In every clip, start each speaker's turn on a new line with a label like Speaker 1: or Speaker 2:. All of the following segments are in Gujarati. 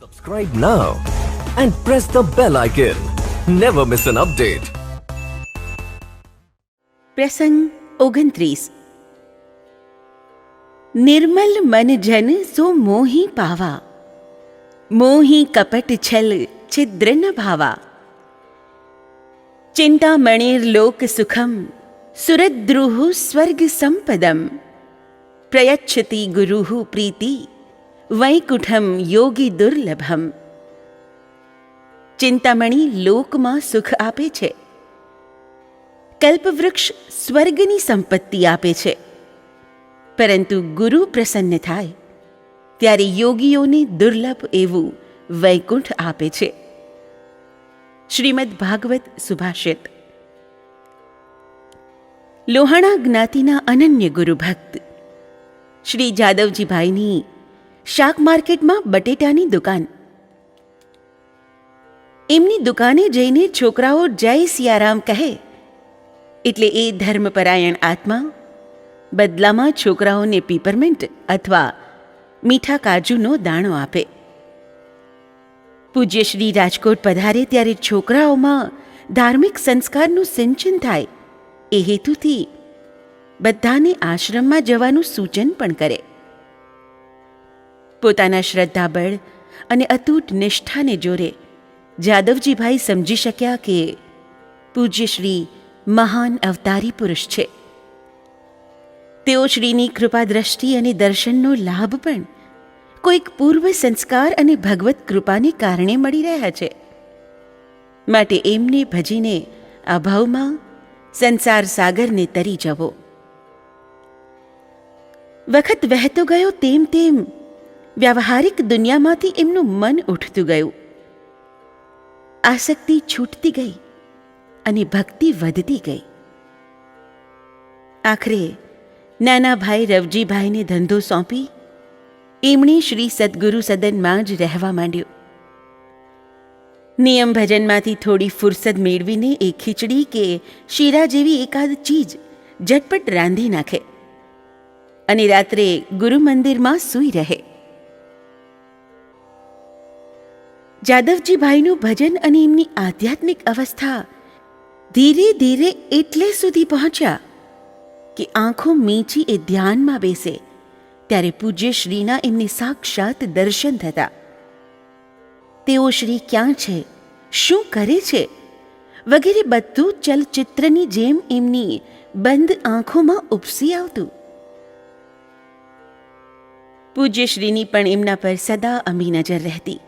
Speaker 1: Subscribe now and press the bell icon. Never miss an update.
Speaker 2: પ્રસંગ 29. નિર્મલ મન જન સો મોહી પાવા, મોહી કપટ છલ છિદ્ર ન ભાવા. ચિંતામણિર લોક સુખમ સુરદ્રુઃ સ્વર્ગ સંપદમ, પ્રયચ્છતિ ગુરુઃ પ્રીતિ વૈકુંઠમ યોગી દુર્લભમ. ચિંતામણી લોકમાં સુખ આપે છે, કલ્પવૃક્ષ સ્વર્ગની સંપત્તિ આપે છે, પરંતુ ગુરુ પ્રસન્ન થાય ત્યારે યોગીઓને દુર્લભ એવું વૈકુંઠ આપે છે. શ્રીમદ ભાગવત સુભાષિત. લોહાણા જ્ઞાતિના અનન્ય ગુરુભક્ત શ્રી જાદવજીભાઈની શાક માર્કેટમાં બટેટાની દુકાન. એમની દુકાને જઈને છોકરાઓ જય સિયારામ કહે એટલે એ ધર્મપરાયણ આત્મા બદલામાં છોકરાઓને પીપરમિન્ટ અથવા મીઠા કાજુનો દાણો આપે. પૂજ્ય શ્રી રાજકોટ પધારે ત્યારે છોકરાઓમાં ધાર્મિક સંસ્કારનું સિંચન થાય એ હેતુથી બધાને આશ્રમમાં જવાનું સૂચન પણ કરે. પોતાના શ્રદ્ધાબળ અને અતૂટ નિષ્ઠાને જોરે જાદવજીભાઈ સમજી શક્યા કે પૂજ્ય શ્રી મહાન અવતારી પુરુષ છે. તેઓ શ્રીની કૃપા દ્રષ્ટિ અને દર્શનનો લાભ પણ કોઈક પૂર્વ સંસ્કાર અને ભગવત કૃપાને કારણે મળી રહ્યા છે. માટે એમને ભજીને આ ભાવમાં સંસાર સાગરને તરી જવો. વખત વહેતો ગયો તેમ તેમ વ્યાવહારિક દુનિયામાંથી એમનું મન ઉઠતું ગયું. આસક્તિ છૂટતી ગઈ અને ભક્તિ વધતી ગઈ. આખરે નાના ભાઈ રવજીભાઈને ધંધો સોંપી એમણે શ્રી સદગુરુ સદનમાં જ રહેવા માંડ્યું. નિયમ ભજનમાંથી થોડી ફુરસદ મેળવીને એ ખીચડી કે શીરા જેવી એકાદ ચીજ ઝટપટ રાંધી નાખે અને રાત્રે ગુરુ મંદિરમાં સૂઈ રહે. જાદવજીભાઈનું ભજન અને એમની આધ્યાત્મિક અવસ્થા ધીરે ધીરે એટલે સુધી પહોંચ્યા કે આંખો મીચી એ ધ્યાનમાં બેસે ત્યારે પૂજ્ય શ્રીના એમને સાક્ષાત દર્શન થતા. તેઓ શ્રી ક્યાં છે, શું કરે છે વગેરે બધું ચલચિત્રની જેમ એમની બંધ આંખોમાં ઉપસી આવતું. પૂજ્ય શ્રીની પણ એમના પર સદા અમી નજર રહેતી.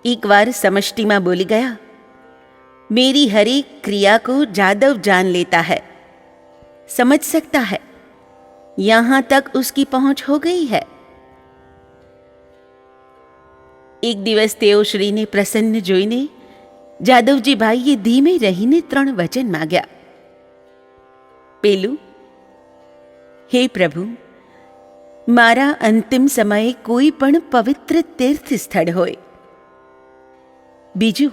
Speaker 2: એકવાર સમષ્ટિમાં બોલી ગયા, मेरी हर एक क्रिया को जादव जान लेता है, समझ सकता है, यहां तक उसकी पहुंच हो गई है. એક દિવસ તેઓ શ્રીને પ્રસન્ન જોઈને જાદવજીભાઈએ ધીમે રહીને 3 વચન માગ્યા. પેલું, હે પ્રભુ, મારા અંતિમ સમયે કોઈ પણ પવિત્ર તીર્થ સ્થળ હોય. બીજું,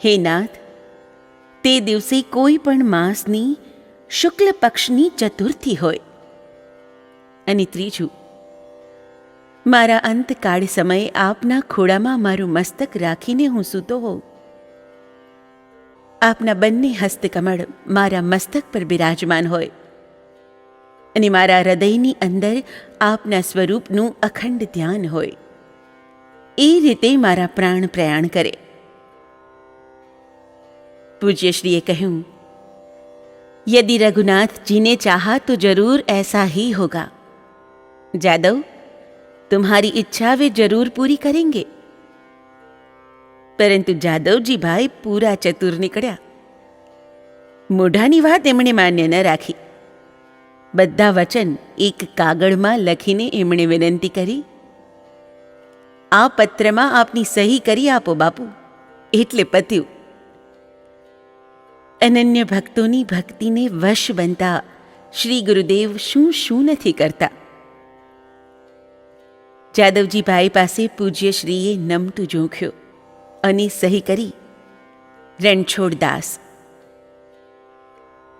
Speaker 2: હે નાથ, તે દિવસે કોઈ પણ માસની શુક્લ પક્ષની ચતુર્થી હોય. અને ત્રીજું, મારા અંતકાળ સમયે આપના ખોળામાં મારું મસ્તક રાખીને હું સૂતો હોઉં. આપના બંને હસ્તકમળ મારા મસ્તક પર બિરાજમાન હોય અને મારા હૃદયની અંદર આપના સ્વરૂપનું અખંડ ધ્યાન હોય. એ રીતે મારા પ્રાણ પ્રયાણ કરે. પૂજ્યશ્રીએ કહ્યું, यदि रघुनाथ जी ने चाहा तो जरूर ऐसा ही होगा. जादव, तुम्हारी इच्छा वे जरूर पूरी करेंगे. પરંતુ જાદવજીભાઈ પૂરા ચતુર નીકળ્યા. મોઢાની વાત એમણે માન્ય ન રાખી. બધા વચન એક કાગળમાં લખીને એમણે વિનંતી કરી, આ પત્રમાં આપની સહી કરી આપો બાપુ, એટલે પત્યું. અનન્ય ભક્તોની ભક્તિને વશ બનતા શ્રી ગુરુદેવ શું શું નથી કરતા. જાદવજીભાઈ પાસે પૂજ્ય શ્રીએ નમતું ઝોંખ્યો અને સહી કરી, રણછોડદાસ.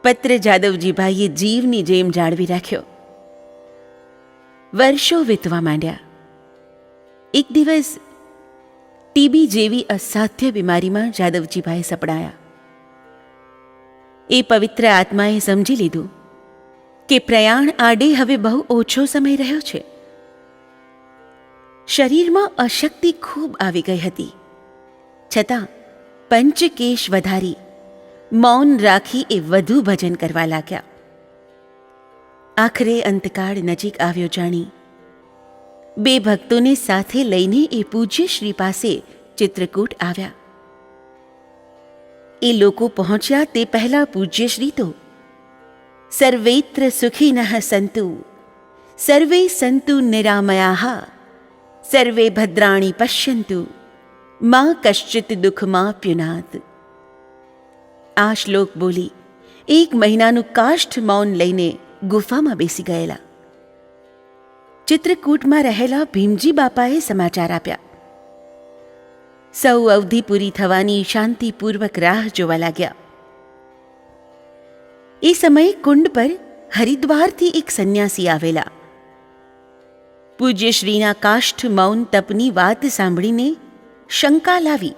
Speaker 2: પત્ર જાદવજીભાઈએ જીવની જેમ જાળવી રાખ્યો. વર્ષો વીતવા માંડ્યા. એક દિવસ ટીબી જેવી અસાધ્ય બીમારીમાં જાદવજીભાઈ સપડાયા. એ પવિત્ર આત્માએ સમજી લીધું કે પ્રયાણ આડે હવે બહુ ઓછો સમય રહ્યો છે. શરીરમાં અશક્તિ ખૂબ આવી ગઈ હતી, છતાં પંચકેશ વધારી મૌન રાખી એ વધુ ભજન કરવા લાગ્યા. આખરે અંતકાળ નજીક આવ્યો જાણી બે ભક્તોને સાથે લઈને એ પૂજ્ય શ્રી પાસે ચિત્રકૂટ આવ્યા. એ લોકો પહોંચ્યા તે પહેલા પૂજ્ય શ્રી તો સર્વેત્ર સુખિનઃ સંતુ સર્વે સંતુ નિરામયાઃ સર્વે ભદ્રાણી પશ્યન્તુ મા કશ્ચિત દુઃખમાપ્યુનાદ. આ શ્લોક બોલી 1 મહિનાનું કાષ્ઠ મૌન લઈને ગુફામાં બેસી ગયેલા. ચિત્રકૂટમાં રહેલા ભીમજી બાપાએ સમાચાર આપ્યા. સૌ અવધિ પૂરી થવાની શાંતિપૂર્વક રાહ જોવા લાગ્યા. એ સમયે કુંડ પર હરિદ્વારથી એક સંન્યાસી આવેલા. પૂજ્ય શ્રીના કાષ્ઠ મૌન તપની વાત સાંભળીને શંકા લાવી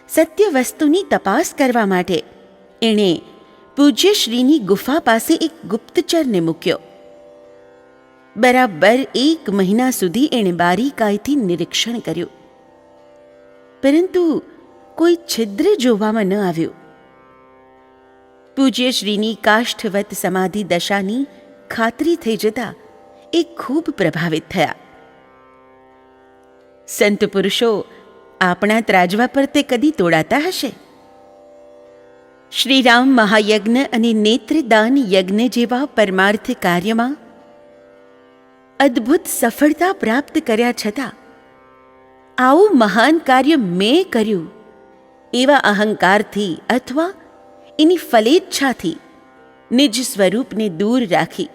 Speaker 2: સત્ય વસ્તુની તપાસ કરવા માટે એણે પૂજ્ય શ્રીની ગુફા પાસે એક ગુપ્તચરને મૂક્યો. બરાબર 1 મહિના સુધી એણે બારીકાઈથી નિરીક્ષણ કર્યું, પરંતુ કોઈ છિદ્ર જોવામાં ન આવ્યું. પૂજ્ય શ્રીની કાષ્ઠવત સમાધિ દશાની ખાતરી થઈ જતા એ ખૂબ પ્રભાવિત થયા. સંત પુરુષો આપણા ત્રાજવા પર તે કદી તોડાતા હશે? શ્રીરામ મહાયજ્ઞ અને નેત્રદાન યજ્ઞ જેવા પરમાર્થ કાર્યમાં અદ્ભુત સફળતા પ્રાપ્ત કર્યા છતાં આવું મહાન કાર્ય મેં કર્યું એવા અહંકારથી અથવા એની ફલેચ્છાથી નિજ સ્વરૂપને દૂર રાખી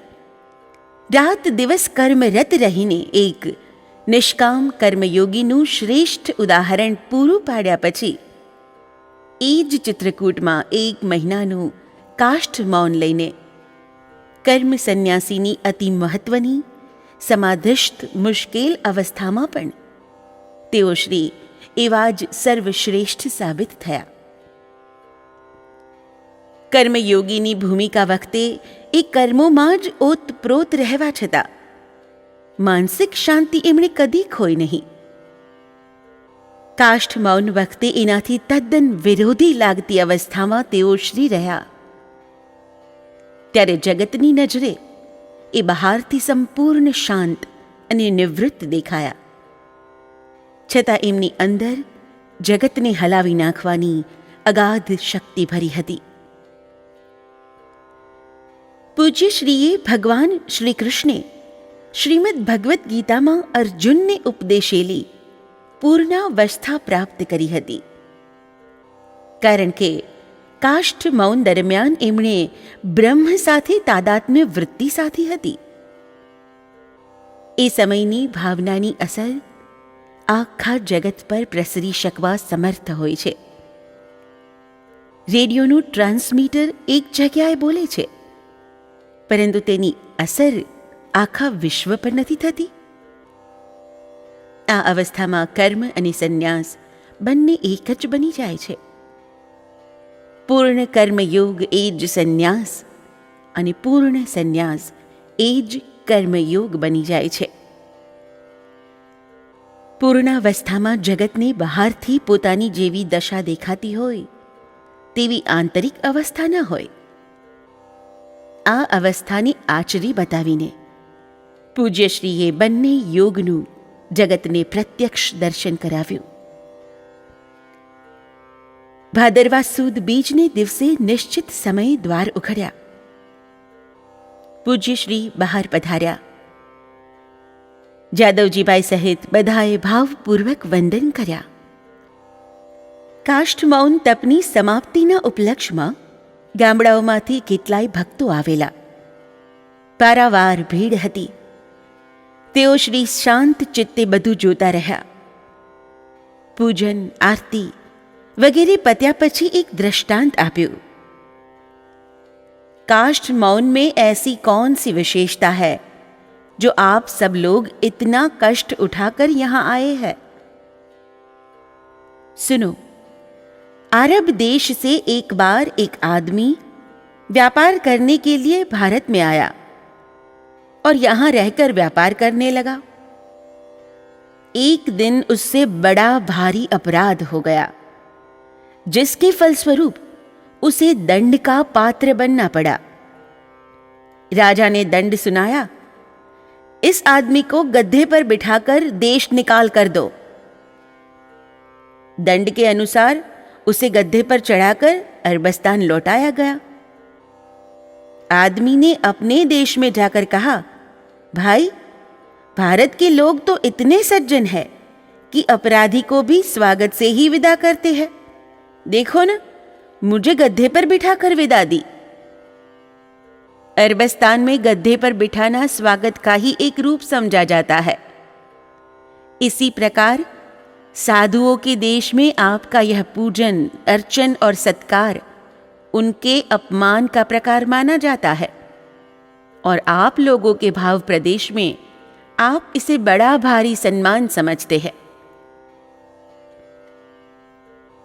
Speaker 2: રાત દિવસ કર્મરત રહીને એક નિષ્કામ કર્મયોગીનું શ્રેષ્ઠ ઉદાહરણ પૂરું પાડ્યા પછી એ જ ચિત્રકૂટમાં 1 મહિનાનું કાષ્ઠ મૌન લઈને કર્મ સંન્યાસીની અતિ મહત્વની સમાધિસ્થ મુશ્કેલ અવસ્થામાં પણ તેઓ શ્રી એવા જ સર્વશ્રેષ્ઠ સાબિત થયા. કર્મયોગીની ભૂમિકા વખતે એ કર્મોમાં જ ઓતપ્રોત રહેવા છતાં માનસિક શાંતિ એમણે કદી ખોઈ નહીં. કાષ્ઠ મૌન વખતે એનાથી તદ્દન વિરોધી લાગતી અવસ્થામાં તેઓ શ્રી રહ્યા ત્યારે જગતની નજરે એ બહારથી સંપૂર્ણ શાંત અને નિવૃત્ત દેખાયા, છતાં એમની અંદર જગતને હલાવી નાખવાની અગાધ શક્તિ ભરી હતી. પૂજ્ય શ્રીએ ભગવાન શ્રી કૃષ્ણે શ્રીમદ્ ભગવદ્ ગીતામાં અર્જુનને ઉપદેશેલી પૂર્ણાવસ્થા પ્રાપ્ત કરી હતી, કારણ કે કાષ્ઠ મૌન દરમિયાન એમણે બ્રહ્મ સાથે તાદાત્મ્ય વૃત્તિ સાધી હતી. એ સમયની ભાવનાની અસર આખા જગત પર પ્રસરી શકવા સમર્થ હોય છે. રેડિયોનું ટ્રાન્સમીટર એક જગ્યાએ બોલે છે, પરંતુ તેની અસર આખા વિશ્વ પર નથી થતી. આ અવસ્થામાં કર્મ અને સંન્યાસ બંને એક જ બની જાય છે. પૂર્ણ કર્મયોગ એ જ સંન્યાસ અને પૂર્ણ સંન્યાસ એ જ કર્મયોગ બની જાય છે. પૂર્ણાવસ્થામાં જગતને બહારથી પોતાની જેવી દશા દેખાતી હોય તેવી આંતરિક અવસ્થા ન હોય. આ અવસ્થાને આચરી બતાવીને પૂજ્યશ્રીએ બંને યોગનું જગતને પ્રત્યક્ષ દર્શન કરાવ્યું. ભાદરવા સુદ બીજને દિવસે નિશ્ચિત સમયે દ્વાર ઉઘડ્યા. પૂજ્યશ્રી બહાર પધાર્યા. જાદવજીભાઈ સહિત બધાએ ભાવપૂર્વક વંદન કર્યા. કાષ્ઠ મૌન તપની સમાપ્તિના ઉપલક્ષમાં ગામડાઓમાંથી કેટલાય ભક્તો આવેલા. પારાવાર ભીડ હતી. તેઓ શ્રી શાંત ચિત્તે બધું જોતા રહ્યા. પૂજન આરતી વગેરે પત્યા પછી એક दृष्टांत आप्યું. काष्ठ मौन में ऐसी कौन सी विशेषता है जो आप सब लोग इतना कष्ट उठाकर यहां आए हैं। सुनो, अरब देश से एक बार एक आदमी व्यापार करने के लिए भारत में आया और यहां रहकर व्यापार करने लगा। एक दिन उससे बड़ा भारी अपराध हो गया, जिसके फलस्वरूप उसे दंड का पात्र बनना पड़ा। राजा ने दंड सुनाया, इस आदमी को गड्ढे पर बिठाकर देश निकाल कर दो। दंड के अनुसार उसे गड्ढे पर चढ़ाकर अरबस्तान लौटाया गया। आदमी ने अपने देश में जाकर कहा, भाई, भारत के लोग तो इतने सज्जन हैं कि अपराधी को भी स्वागत से ही विदा करते हैं। देखो ना, मुझे गड्ढे पर बिठाकर विदा दी। अरबस्तान में गड्ढे पर बिठाना स्वागत का ही एक रूप समझा जाता है। इसी प्रकार साधुओं के देश में आपका यह पूजन, अर्चन और सत्कार उनके अपमान का प्रकार माना जाता है, और आप लोगों के भाव प्रदेश में आप इसे बड़ा भारी सन्मान समझते हैं।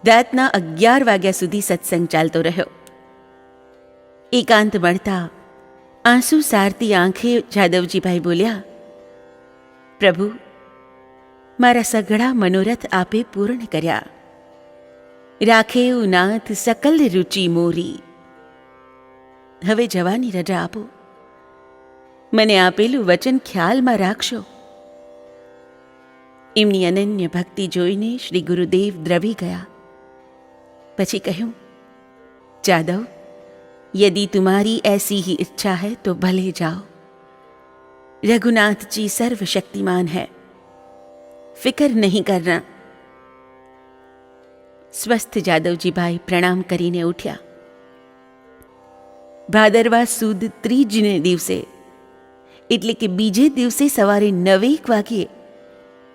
Speaker 2: રાતના 11 વાગ્યા સુધી સત્સંગ ચાલતો રહ્યો. એકાંત મળતા આંસુ સારતી આંખે જાદવજીભાઈ બોલ્યા, પ્રભુ, મારા સઘળા મનોરથ આપે પૂર્ણ કર્યા. રાખેઉ નાથ સકલ રુચિ મોરી. હવે જવાની રજા આપો. મને આપેલું વચન ખ્યાલમાં રાખશો. એમની અનન્ય ભક્તિ જોઈને શ્રી ગુરુદેવ દ્રવી ગયા. પછી કહ્યું, જાદવ, यदि तुम्हारी ऐसी ही इच्छा है तो भले जाओ. रघुनाथ जी सर्वशक्तिमान है, फिक्र नहीं करना. સ્વસ્થ જાદવજીભાઈ પ્રણામ કરીને ઉઠ્યા. ભાદરવા સુદ ત્રીજને દિવસે એટલે કે બીજે દિવસે સવારે 9 વાગ્યે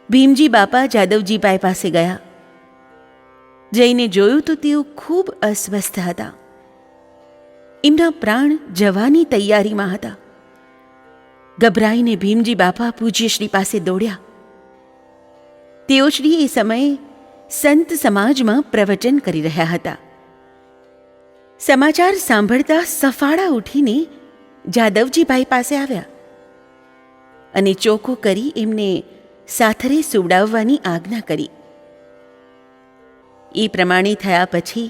Speaker 2: ભીમજી બાપા જાદવજીભાઈ પાસે ગયા. જઈને જોયું તો તેઓ ખૂબ અસ્વસ્થ હતા. એમના પ્રાણ જવાની તૈયારીમાં હતા. ગભરાઈને ભીમજી બાપા પૂજ્યશ્રી પાસે દોડ્યા. તેઓ શ્રી એ સમયે સંત સમાજમાં પ્રવચન કરી રહ્યા હતા. સમાચાર સાંભળતા સફાળા ઉઠીને જાદવજીભાઈ પાસે આવ્યા અને ચોખ્ખો કરી એમને સાથરે સુવડાવવાની આજ્ઞા કરી. એ પ્રમાણે થયા પછી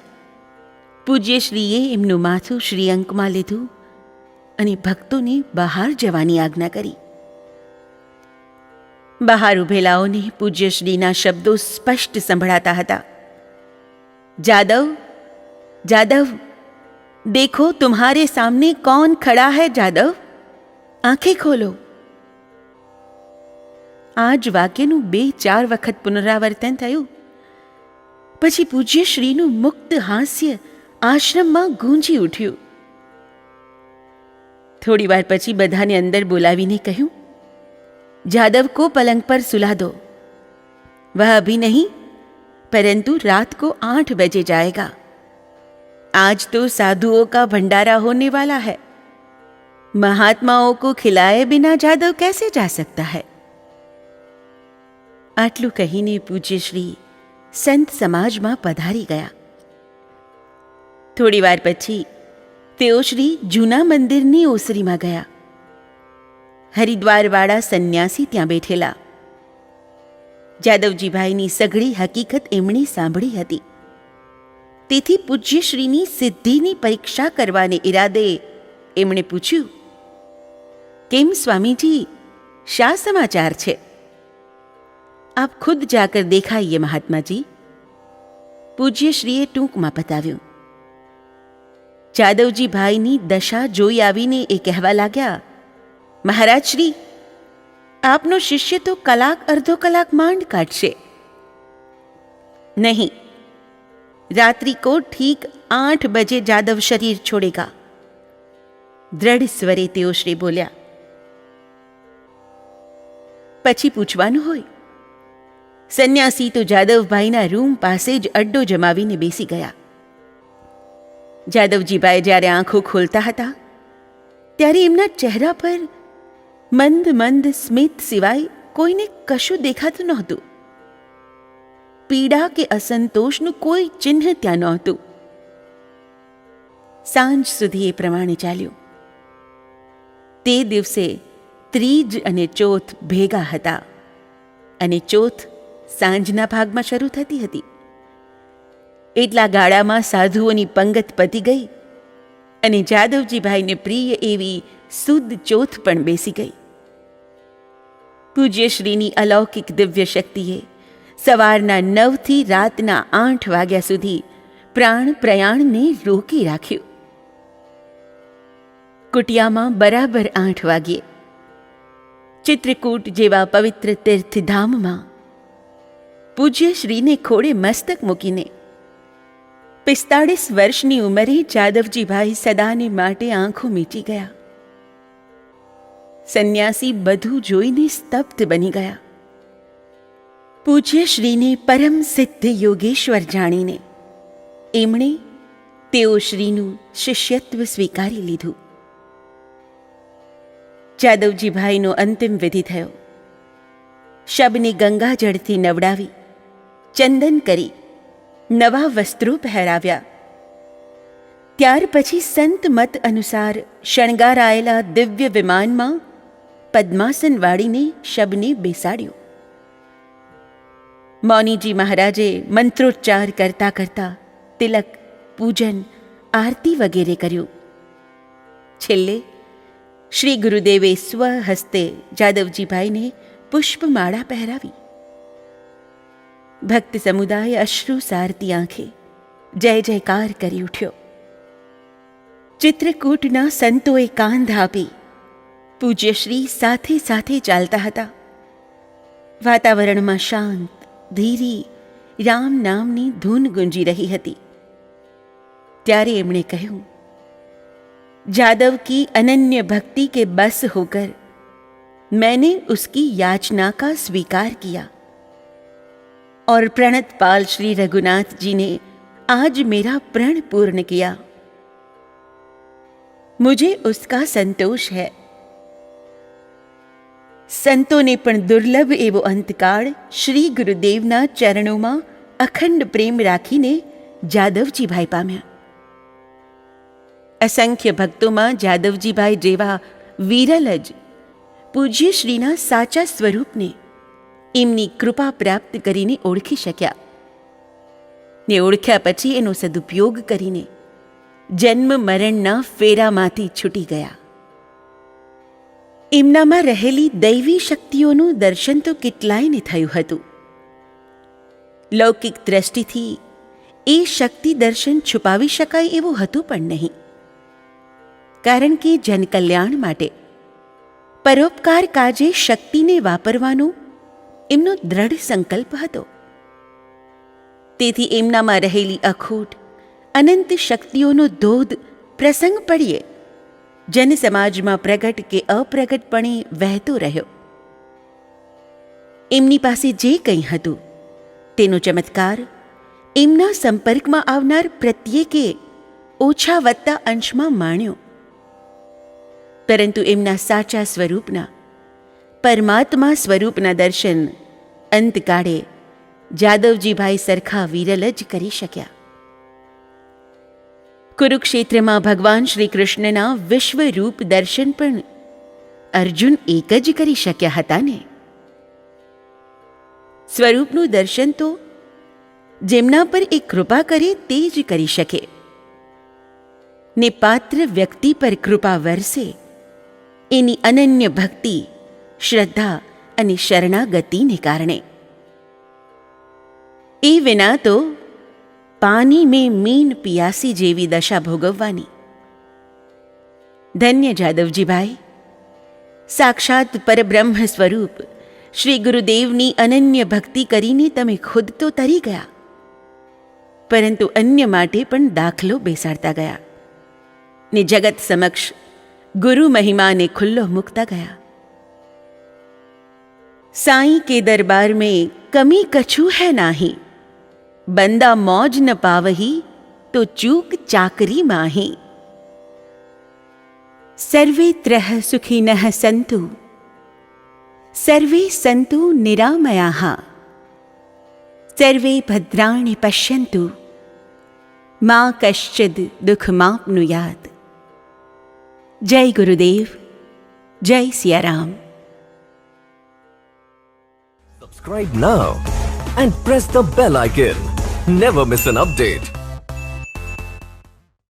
Speaker 2: પૂજ્યશ્રીએ એમનું માથું શ્રીઅંકમાં લીધું અને ભક્તોને બહાર જવાની આજ્ઞા કરી. બહાર ઉભેલાઓને પૂજ્યશ્રીના શબ્દો સ્પષ્ટ સંભળાતા હતા. જાદવ, જાદવ, देखो तुम्हारे सामने कौन खड़ा है जादव, आंखें खोलो. આ જ વાક્યનું 2-4 વખત પુનરાવર્તન થયું. પછી પૂજ્યશ્રીનું મુક્ત હાસ્ય આશ્રમમાં ગૂંજી ઉઠ્યું. થોડી વાર પછી બધાને અંદર બોલાવીને કહ્યું, जादव को पलंग पर सुला दो. वह अभी नहीं, परंतु रात को 8 बजे जाएगा. आज तो साधुओं का भंडारा होने वाला है. महात्माओं को खिलाए बिना जादव कैसे जा सकता है. આટલું કહીને પૂજ્યશ્રી સંત સમાજમાં પધારી ગયા. થોડી વાર પછી તેઓ શ્રી જૂના મંદિરની ઓસરીમાં ગયા. હરિદ્વારવાળા સંન્યાસી ત્યાં બેઠેલા. જાદવજીભાઈની સઘળી હકીકત એમણે સાંભળી હતી. તેથી પૂજ્યશ્રીની સિદ્ધિની પરીક્ષા કરવાને ઈરાદે એમણે પૂછ્યું, કેમ સ્વામીજી, શા સમાચાર છે? आप खुद जाकर देखाइए महात्मा जी. પૂજ્યશ્રીએ ટૂંકમાં બતાવ્યું. જાદવજીભાઈની દશા જોઈ આવીને એ કહેવા લાગ્યા, મહારાજ શ્રી, આપનો શિષ્ય તો અડધો કલાક માંડ કાઢશે. નહીં, रात्रि को ठीक 8 बजे जादव शरीर छोड़ेगा. દ્રઢ સ્વરે તેઓ શ્રી બોલ્યા. પછી પૂછવાનું હોય. સંન્યાસી તો જાદવભાઈના રૂમ પાસે જ અડ્ડો જમાવીને બેસી ગયા. જાદવજીભાઈ જ્યારે આંખો ખોલતા હતા ત્યારે એમના ચહેરા પર મંદ મંદ સ્મિત સિવાય કોઈને કશું દેખાતું નહોતું. પીડા કે અસંતોષનું કોઈ ચિહ્ન ત્યાં નહોતું. સાંજ સુધી એ પ્રમાણે ચાલ્યું. તે દિવસે ત્રીજ અને ચોથ ભેગા હતા અને ચોથ સાંજના ભાગમાં શરૂ થતી હતી. એટલા ગાળામાં સાધુઓની પંગત પતી ગઈ અને જાદવજીભાઈને પ્રિય એવી શુદ્ધ ચોથ પણ બેસી ગઈ. પૂજ્યશ્રીની અલૌકિક દિવ્ય શક્તિએ સવારના 9થી રાતના 8 વાગ્યા સુધી પ્રાણ પ્રયાણને રોકી રાખ્યું. કુટિયામાં બરાબર 8 વાગ્યે ચિત્રકૂટ જેવા પવિત્ર તીર્થધામમાં પૂજ્યશ્રીને ખોળે મસ્તક મૂકીને 45 વર્ષની ઉંમરે જાદવજીભાઈ સદાને માટે આંખો મીચી ગયા. સંન્યાસી બધું જોઈને સ્તબ્ધ બની ગયા. પૂજ્યશ્રીને પરમ સિદ્ધ યોગેશ્વર જાણીને એમણે તેઓ શ્રીનું શિષ્યત્વ સ્વીકારી લીધું. જાદવજીભાઈનો અંતિમ વિધિ થયો. શબને ગંગાજળથી નવડાવી, ચંદન કરી, નવા વસ્ત્રો પહેરાવ્યા. ત્યાર પછી સંત મત અનુસાર શણગારાયેલા દિવ્ય વિમાનમાં પદ્માસન વાળીને શબને બેસાડ્યો. મૌનીજી મહારાજે મંત્રોચ્ચાર કરતા કરતા તિલક, પૂજન, આરતી વગેરે કર્યું. છેલ્લે શ્રી ગુરુદેવે સ્વહસ્તે જાદવજીભાઈને પુષ્પમાળા પહેરાવી. ભક્ત સમુદાય અશ્રુ સારતી આંખે જય જયકાર કરી ઉઠ્યો. ચિત્રકૂટના સંતોએ કાંધ આપી પૂજ્યશ્રી સાથે સાથે ચાલતા હતા. વાતાવરણમાં શાંત, ધીરી રામ નામની ધૂન ગુંજી રહી હતી. ત્યારે એમણે કહ્યું, जादव की अनन्य भक्ति के बस होकर मैंने उसकी याचना का स्वीकार किया और प्रणतपाल श्री रघुनाथ जी ने आज मेरा प्रण पूर्ण किया. मुझे उसका संतोष है. संतों ने पण दुर्लभ एवो अंतकाल श्री गुरुदेवना चरणों में अखंड प्रेम राखीने जादवजीभाई पाम्या. असंख्य भक्तों में जादवजीभाई जेवा विरल ज पूज्य श्रीना साचा स्वरूपने एमनी कृपा प्राप्त करीने ओळखी शक्या ने ओळख्या पछी एनो सदुपयोग करीने जन्म मरणना फेरामांथी छूटी गया. एमनामां रहेली दैवी शक्तिओनुं दर्शन तो કેટલાયને થયું હતું. લૌકિક દ્રષ્ટિથી એ શક્તિ દર્શન છુપાવી શકાય એવું હતું પણ નહીં. કારણ કે જનકલ્યાણ માટે પરોપકાર કાજે શક્તિને વાપરવાનો એમનો દ્રઢ સંકલ્પ હતો. તેથી એમનામાં રહેલી અખૂટ અનંત શક્તિઓનો ધોધ પ્રસંગ પડીએ જનસમાજમાં પ્રગટ કે અપ્રગટપણે વહેતો રહ્યો. એમની પાસે જે કંઈ હતું તેનો ચમત્કાર એમના સંપર્કમાં આવનાર પ્રત્યેકે ઓછા વત્તા અંશમાં માણ્યો. પરંતુ એમના સાચા સ્વરૂપના પરમાત્મા સ્વરૂપના દર્શન અંતકાળે જાદવજીભાઈ સરખા વિરલ જ કરી શક્યા. કુરુક્ષેત્રમાં ભગવાન શ્રી કૃષ્ણના વિશ્વરૂપ દર્શન પણ અર્જુન એક જ કરી શક્યા હતા ને. સ્વરૂપનું દર્શન તો જેમના પર એ કૃપા કરે તે જ કરી શકે ને પાત્ર વ્યક્તિ પર કૃપા વરસે એની અનન્ય ભક્તિ, શ્રદ્ધા અને શરણાગતિને કારણે. એ વિના તો પાણી મેં મીન પિયાસી જેવી દશા ભોગવવાની. ધન્ય જાદવજીભાઈ, સાક્ષાત પરબ્રહ્મ સ્વરૂપ શ્રી ગુરુદેવની અનન્ય ભક્તિ કરીને તમે ખુદ તો તરી ગયા, પરંતુ અન્ય માટે પણ દાખલો બેસાડતા ગયા ને જગત સમક્ષ गुरु महिमा ने खुल्लो मुकता गया. साईं के दरबार में कमी कछु है नाही, बंदा मौज न पावही तो चूक चाकरी माही. सर्वे त्रह सुखिनः सन्तु सर्वे सन्तु निरामयाः, सर्वे भद्राणि पश्यन्तु, मा कश्चिद् दुःखमाप्नुयात्। जय गुरुदेव, जय Siya Ram.
Speaker 1: Subscribe now and press the bell icon. Never miss an update.